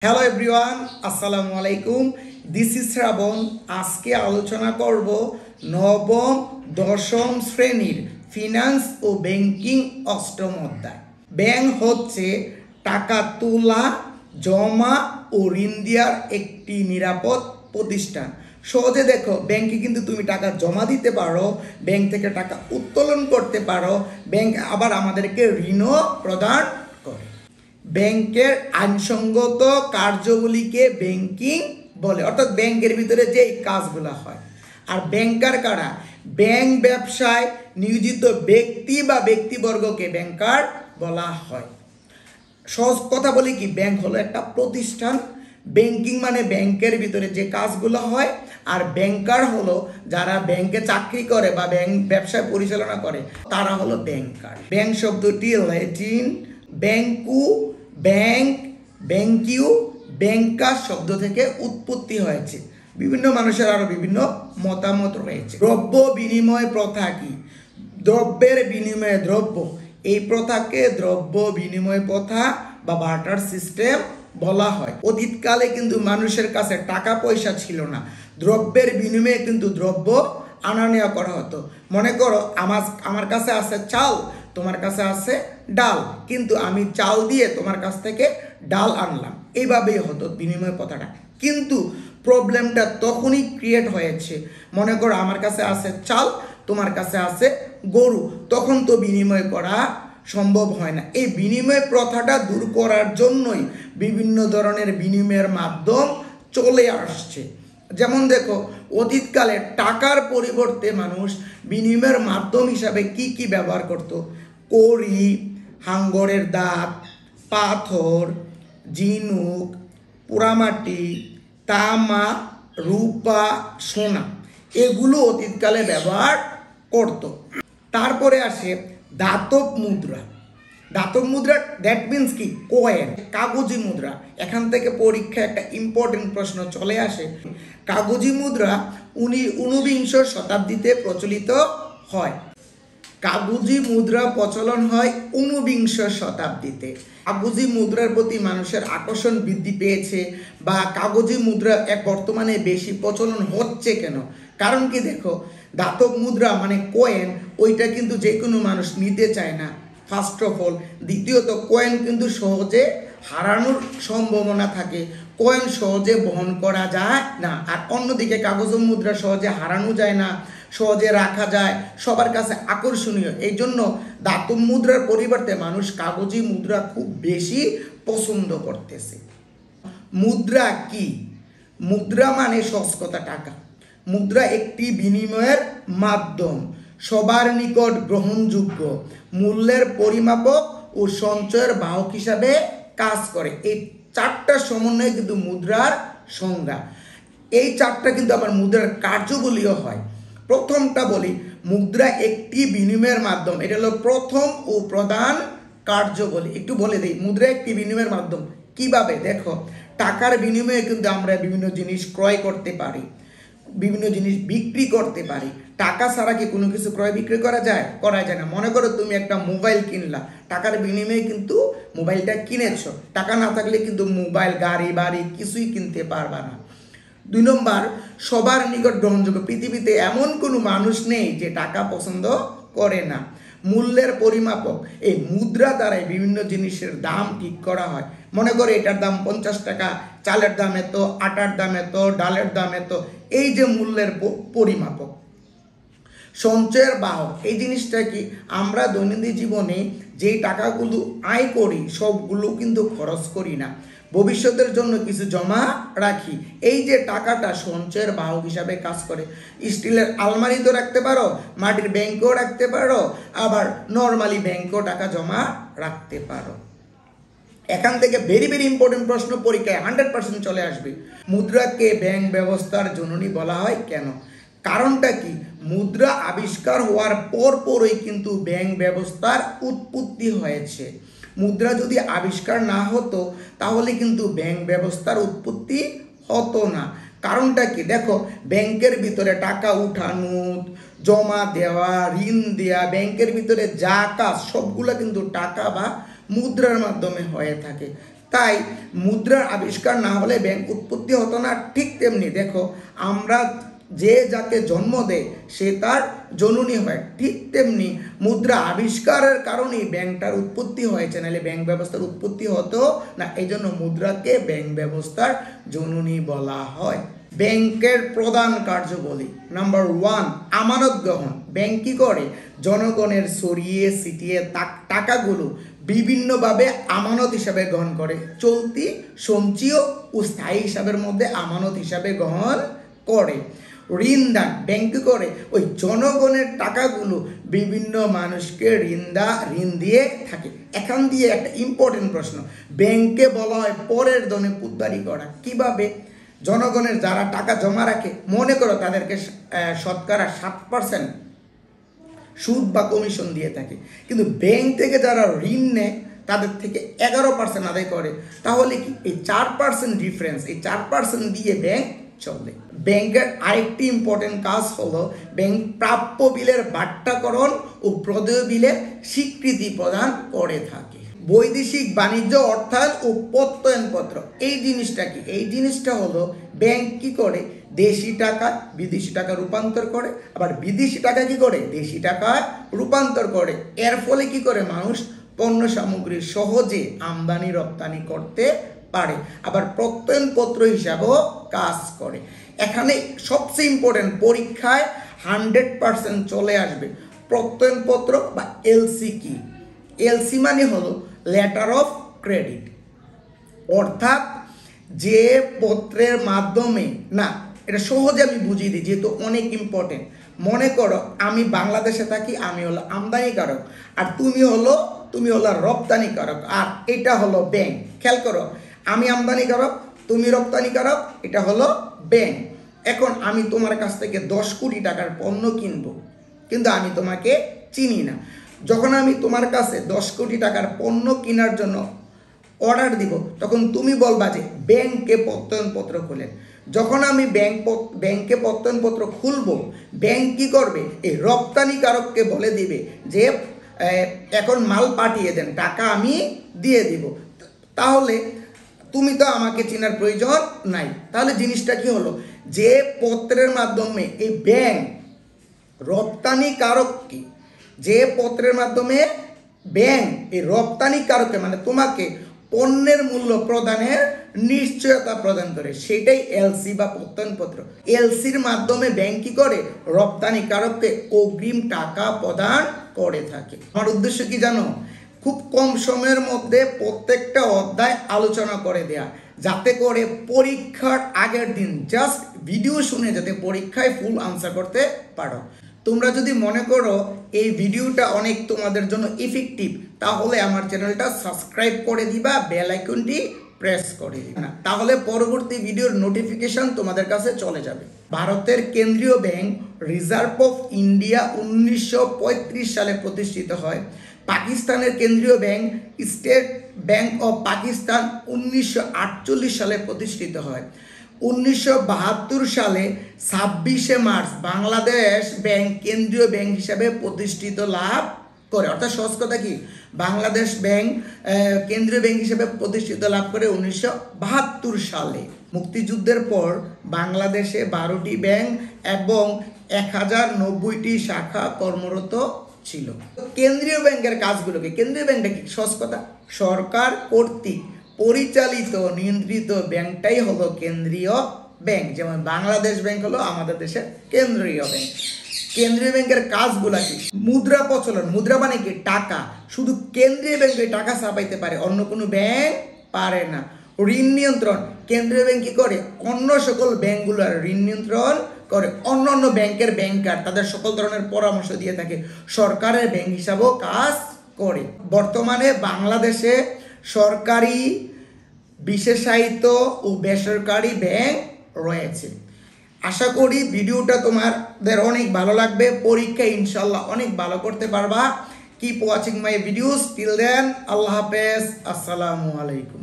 Hello everyone, আসসালামু আলাইকুম। This is শ্রাবণ। আজকে আলোচনা করব নবম দশম শ্রেণীর ফিনান্স ও ব্যাংকিং অষ্টম অধ্যায়। ব্যাংক হচ্ছে টাকা তোলা, জমা ও ঋণ দেওয়ার একটি নিরাপদ প্রতিষ্ঠান। সহজে দেখো, ব্যাংকে কিন্তু তুমি টাকা জমা দিতে পারো, ব্যাংক থেকে টাকা উত্তোলন করতে পারো, ব্যাংক আবার আমাদেরকে ঋণও প্রদান করে। ব্যাংকের আইনসঙ্গত কার্যগুলিকে ব্যাংকিং বলে, অর্থাৎ ব্যাংকের ভিতরে যে কাজগুলো হয়। আর ব্যাংকার কারা? ব্যাংক ব্যবসায় নিয়োজিত ব্যক্তি বা ব্যক্তিবর্গকে ব্যাংকার বলা হয়। সহজ কথা বলি কি, ব্যাংক হলো একটা প্রতিষ্ঠান। ব্যাংকিং মানে ব্যাংকের ভিতরে যে কাজগুলো হয়, আর ব্যাংকার হলো যারা ব্যাংকে চাকরি করে বা ব্যাংক ব্যবসায় পরিচালনা করে, তারা হলো ব্যাংকার। ব্যাংক শব্দটি ল্যাটিন ব্যাংকু, ব্যাংক, ব্যাংকিউ, ব্যাংকার শব্দ থেকে উৎপত্তি হয়েছে। বিভিন্ন মানুষের আরো বিভিন্ন মতামত রয়েছে। দ্রব্য বিনিময় প্রথা কি? দ্রব্যের বিনিময়ে দ্রব্য, এই প্রথাকে দ্রব্য বিনিময় প্রথা বা বার্টার সিস্টেম বলা হয়। অতীতকালে কিন্তু মানুষের কাছে টাকা পয়সা ছিল না, দ্রব্যের বিনিময়ে কিন্তু দ্রব্য আনা নেওয়া করা হতো। মনে করো, আমার কাছে আছে চাল, তোমার কাছে আছে ডাল, কিন্তু আমি চাল দিয়ে তোমার কাছ থেকে ডাল আনলাম, এইভাবেই হতো বিনিময় কথাটা। কিন্তু প্রবলেমটা তখনই ক্রিয়েট হয়েছে, মনে করো আমার কাছে আছে চাল, তোমার কাছে আছে গরু, তখন তো বিনিময় করা সম্ভব হয় না। এই বিনিময় প্রথাটা দূর করার জন্যই বিভিন্ন ধরনের বিনিময়ের মাধ্যম চলে আসছে। যেমন দেখো, অতীতকালে টাকার পরিবর্তে মানুষ বিনিময়ের মাধ্যম হিসাবে কি কি ব্যবহার করত? কড়ি, হাঙ্গরের দাঁত, পাথর, ঝিনুক, পোড়ামাটি, তামা, রূপা, সোনা, এগুলো অতীতকালে ব্যবহার করত। তারপরে আসে ধাতব মুদ্রা। ধাতব মুদ্রা দ্যাট মিনস কি? কয়েন, কাগজি মুদ্রা। এখান থেকে পরীক্ষা একটা ইম্পর্টেন্ট প্রশ্ন চলে আসে। কাগজি মুদ্রা ঊনবিংশ শতাব্দীতে প্রচলিত হয়। কাগজি মুদ্রা প্রচলন হয় ঊনবিংশ শতাব্দীতে। কাগজি মুদ্রার প্রতি মানুষের আকর্ষণ বৃদ্ধি পেয়েছে, বা কাগজি মুদ্রা বর্তমানে বেশি প্রচলন হচ্ছে কেন? কারণ কি দেখো, ধাতব মুদ্রা মানে কয়েন, ওইটা কিন্তু যে কোনো মানুষ নিতে চায় না, ফার্স্ট অফ অল। দ্বিতীয়ত, কয়েন কিন্তু সহজে হারানোর সম্ভাবনা থাকে, কয়েন সহজে বহন করা যায় না। আর অন্যদিকে কাগজ মুদ্রা সহজে হারানো যায় না, সহজে রাখা যায়, সবার কাছে আকর্ষণীয়। এই জন্য ধাতব মুদ্রার পরিবর্তে মানুষ কাগজি মুদ্রা খুব বেশি পছন্দ করতেছে। মুদ্রা কি? মুদ্রা মানে সহজ কথা টাকা। মুদ্রা একটি বিনিময়ের মাধ্যম, সবার নিকট গ্রহণযোগ্য, মূল্যের পরিমাপক ও সঞ্চয়ের বাহক হিসাবে কাজ করে। এই চারটা সমন্বয়ে কিন্তু মুদ্রার সংজ্ঞা। এই চারটা কিন্তু আবার মুদ্রার কার্যগুলিও হয়। প্রথমটা বলি, মুদ্রা একটি বিনিময়ের মাধ্যম, এটা হলো প্রথম ও প্রধান কার্যবলী। একটু বলে দিই, মুদ্রা একটি বিনিময়ের মাধ্যম কিভাবে। দেখো, টাকার বিনিময়ে কিন্তু আমরা বিভিন্ন জিনিস ক্রয় করতে পারি, বিভিন্ন জিনিস বিক্রি করতে পারি। টাকা ছাড়া কি কোনো কিছু ক্রয় বিক্রি করা যায়? করা যায় না। মনে করো তুমি একটা মোবাইল কিনলা, টাকার বিনিময়ে কিন্তু মোবাইলটা কিনেছো। টাকা না থাকলে কিন্তু মোবাইল, গাড়ি, বাড়ি কিছুই কিনতে পারবা না। 2 নম্বর, সবার নিকট গ্রহণযোগ্য। পৃথিবীতে এমন কোনো মানুষ নেই যে টাকা পছন্দ করে না। মূল্যের পরিমাপক, এই মুদ্রা দ্বারাই বিভিন্ন জিনিসের দাম ঠিক করা হয়। মনে করো এটার দাম 50 টাকা, চালের দাম এত, আটার দাম এত, ডালের দাম এত, এই যে মূল্যের পরিমাপক। সঞ্চয়ের বাহক, এই জিনিসটা কি? আমরা দৈনন্দিন জীবনে যেই টাকাগুলো আয় করি সবগুলো কিন্তু খরচ করি না, ভবিষ্যতের জন্য কিছু জমা রাখি। এই যে টাকাটা সঞ্চয়ের বাহক হিসাবে কাজ করে। স্টিলের আলমারিতেও রাখতে পারো, মাটির ব্যাংকেও রাখতে পারো, আবার নর্মালি ব্যাংকেও টাকা জমা রাখতে পারো। এখান থেকে ভেরি ভেরি ইম্পর্টেন্ট প্রশ্ন পরীক্ষায় 100% চলে আসবে। মুদ্রাকে ব্যাংক ব্যবস্থার জননী বলা হয় কেন? কারণটা কি? মুদ্রা আবিষ্কার হওয়ার পরই কিন্তু ব্যাংক ব্যবস্থার উৎপত্তি হয়েছে। মুদ্রা যদি আবিষ্কার না হতো তাহলে কিন্তু ব্যাংক ব্যবস্থার উৎপত্তি হতো না। কারণটা কি? দেখো, ব্যাংকের ভিতরে টাকা উঠানো, জমা দেওয়া, ঋণ দেওয়া, ব্যাংকের ভিতরে যা কাজ সবগুলো কিন্তু টাকা বা মুদ্রার মাধ্যমে হয়ে থাকে। তাই মুদ্রার আবিষ্কার না হলে ব্যাংক উৎপত্তি হতো না। ঠিক তেমনি দেখো, আমরা যে যাকে জন্ম দেয় সে তার জননী হয়, ঠিক তেমনি মুদ্রা আবিষ্কারের কারণেই ব্যাংকটার উৎপত্তি হয়েছে, নাহলে ব্যাংক ব্যবস্থার উৎপত্তি হতো না। এই জন্য মুদ্রাকে ব্যাংক ব্যবস্থার জননী বলা হয়। ব্যাংকের প্রধান কার্যাবলী, নাম্বার 1, আমানত গ্রহণ। ব্যাংক কি করে? জনগণের ছড়িয়ে ছিটিয়ে টাকাগুলো বিভিন্নভাবে আমানত হিসাবে গ্রহণ করে। চলতি, সঞ্চয় ও স্থায়ী হিসাবের মধ্যে আমানত হিসাবে গ্রহণ করে। ঋণ দান, ব্যাংক করে ওই জনগণের টাকাগুলো বিভিন্ন মানুষকে ঋণ দিয়ে থাকে। এখান দিয়ে একটা ইম্পর্টেন্ট প্রশ্ন, ব্যাংকে বলা হয় পরের ধনে পুতবাড়ি করা। কিভাবে? জনগণের যারা টাকা জমা রাখে, মনে করো তাদেরকে শতকরা 7% সুদ বা কমিশন দিয়ে থাকে, কিন্তু ব্যাংক থেকে যারা ঋণ নেয় তাদের থেকে 11% আদায় করে। তাহলে কি এই 4% ডিফারেন্স, এই 4% দিয়ে ব্যাংক চলে। ব্যাংকের আরেকটি ইম্পর্টেন্ট কাজ হলো ব্যাংক প্রাপ্য বিলের বাট্টাকরণ ও প্রদেয় বিলের স্বীকৃতি প্রদান করে থাকে। বৈদেশিক বাণিজ্য অর্থাৎ ও প্রত্যয়নপত্র, এই জিনিসটা কি? এই জিনিসটা হলো ব্যাংক কি করে? দেশি টাকা বিদেশি টাকা রূপান্তর করে, আবার বিদেশি টাকা কি করে? দেশি টাকা রূপান্তর করে। এর ফলে কি করে? মানুষ পণ্য সামগ্রী সহজে আমদানি রপ্তানি করতে পারে, আবার প্রত্যয়নপত্র হিসাবেও কাজ করে। এখানে সবচেয়ে ইম্পর্টেন্ট, পরীক্ষায় 100% চলে আসবে প্রত্যয়নপত্র বা এলসি কি? এলসি মানে হলো লেটার অফ ক্রেডিট, অর্থাৎ যে পত্রের মাধ্যমে, না এটা সহজে আমি বুঝিয়ে দিই যেহেতু অনেক ইম্পর্টেন্ট। মনে করো আমি বাংলাদেশে থাকি, আমি হলো আমদানিকারক, আর তুমি হলো রপ্তানিকারক, আর এটা হলো ব্যাংক। খেয়াল করো, আমি আমদানিকারক, তুমি রপ্তানিকারক, এটা হলো ব্যাংক। এখন আমি তোমার কাছ থেকে 10 কোটি টাকার পণ্য কিনবো, কিন্তু আমি তোমাকে চিনি না। যখন আমি তোমার কাছে 10 কোটি টাকার পণ্য কেনার জন্য অর্ডার দিব, তখন তুমি বলবা যে ব্যাংকে প্রত্যয়নপত্র খোলেন। যখন আমি ব্যাংকে প্রত্যয়নপত্র খুলবো, ব্যাংক কি করবে? এই রপ্তানিকারককে বলে দিবে যে এখন মাল পাঠিয়ে দেন, টাকা আমি দিয়ে দিব। তাহলে তুমি তো আমাকে চেনার প্রয়োজন নাই। তাহলে জিনিসটা কি হলো? যে পত্রের মাধ্যমে এই ব্যাংক রপ্তানিকারককে, যে পত্রের মাধ্যমে ব্যাংক এই রপ্তানিকারককে মানে তোমাকে পণ্যের মূল্য প্রদানের নিশ্চয়তা প্রদান করে, সেটাই এলসি বা প্রত্যয়নপত্র। এলসির মাধ্যমে ব্যাংক কি করে? রপ্তানিকারককে অগ্রিম টাকা প্রদান করে থাকে। আমার উদ্দেশ্য কি জানো? খুব কম সময়ের মধ্যে প্রত্যেকটা অধ্যায় আলোচনা করে দেয়া, যাতে করে পরীক্ষার আগের দিন জাস্ট ভিডিও শুনে যাতে পরীক্ষায় ফুল আনসার করতে পারো। তোমরা যদি মনে করো এই ভিডিওটা অনেক তোমাদের জন্য ইফেক্টিভ, তাহলে আমার চ্যানেলটা সাবস্ক্রাইব করে দিবা, বেল আইকনটি প্রেস করে দিবা, তাহলে পরবর্তী ভিডিওর নোটিফিকেশন তোমাদের কাছে চলে যাবে। ভারতের কেন্দ্রীয় ব্যাংক রিজার্ভ অফ ইন্ডিয়া 1935 সালে প্রতিষ্ঠিত হয়। পাকিস্তানের কেন্দ্রীয় bank state bank of Pakistan 1948 সালে প্রতিষ্ঠিত হয়। 1972 সালে 26শে মার্চ বাংলাদেশ ব্যাংক কেন্দ্রীয় ব্যাংক হিসাবে প্রতিষ্ঠিত লাভ করে। অর্থাৎ সহজ কথা কি, বাংলাদেশ ব্যাংক কেন্দ্রীয় ব্যাংক হিসেবে প্রতিষ্ঠিত লাভ করে 1972 সালে। মুক্তিযুদ্ধের পর বাংলাদেশে 12টি ব্যাংক এবং 1090টি শাখা কর্মরত ছিল। কেন্দ্রীয় ব্যাংকের কাজগুলোকে, কেন্দ্রীয় ব্যাংকটা কি? সহজ কথা, সরকার কর্তৃক পরিচালিত নিয়ন্ত্রিত ব্যাংকটাই হলো কেন্দ্রীয় ব্যাংক। যেমন বাংলাদেশ ব্যাংক হলো আমাদের দেশের কেন্দ্রীয় ব্যাংক। কেন্দ্রীয় ব্যাংকের কাজগুলা কি? মুদ্রা প্রচলন, মুদ্রা মানে কি? টাকা। শুধু কেন্দ্রীয় ব্যাংকে টাকা ছাপাইতে পারে, অন্য কোনো ব্যাংক পারে না। ঋণ নিয়ন্ত্রণ, কেন্দ্রীয় ব্যাংক কি করে? অন্য সকল ব্যাংকগুলোর ঋণ নিয়ন্ত্রণ করে। অন্য ব্যাংকের ব্যাংকার তাদের সকল ধরনের পরামর্শ দিয়ে থাকে, সরকারের ব্যাংক হিসাবেও কাজ করে। বর্তমানে বাংলাদেশে সরকারি, বিশেষায়িত ও বেসরকারি ব্যাংক রয়েছে। আশা করি ভিডিওটা তোমাদের অনেক ভালো লাগবে, পরীক্ষায় ইনশাল্লাহ অনেক ভালো করতে পারবা। Keep watching my videos, till then Allah হাফেজ, আসসালামু আলাইকুম।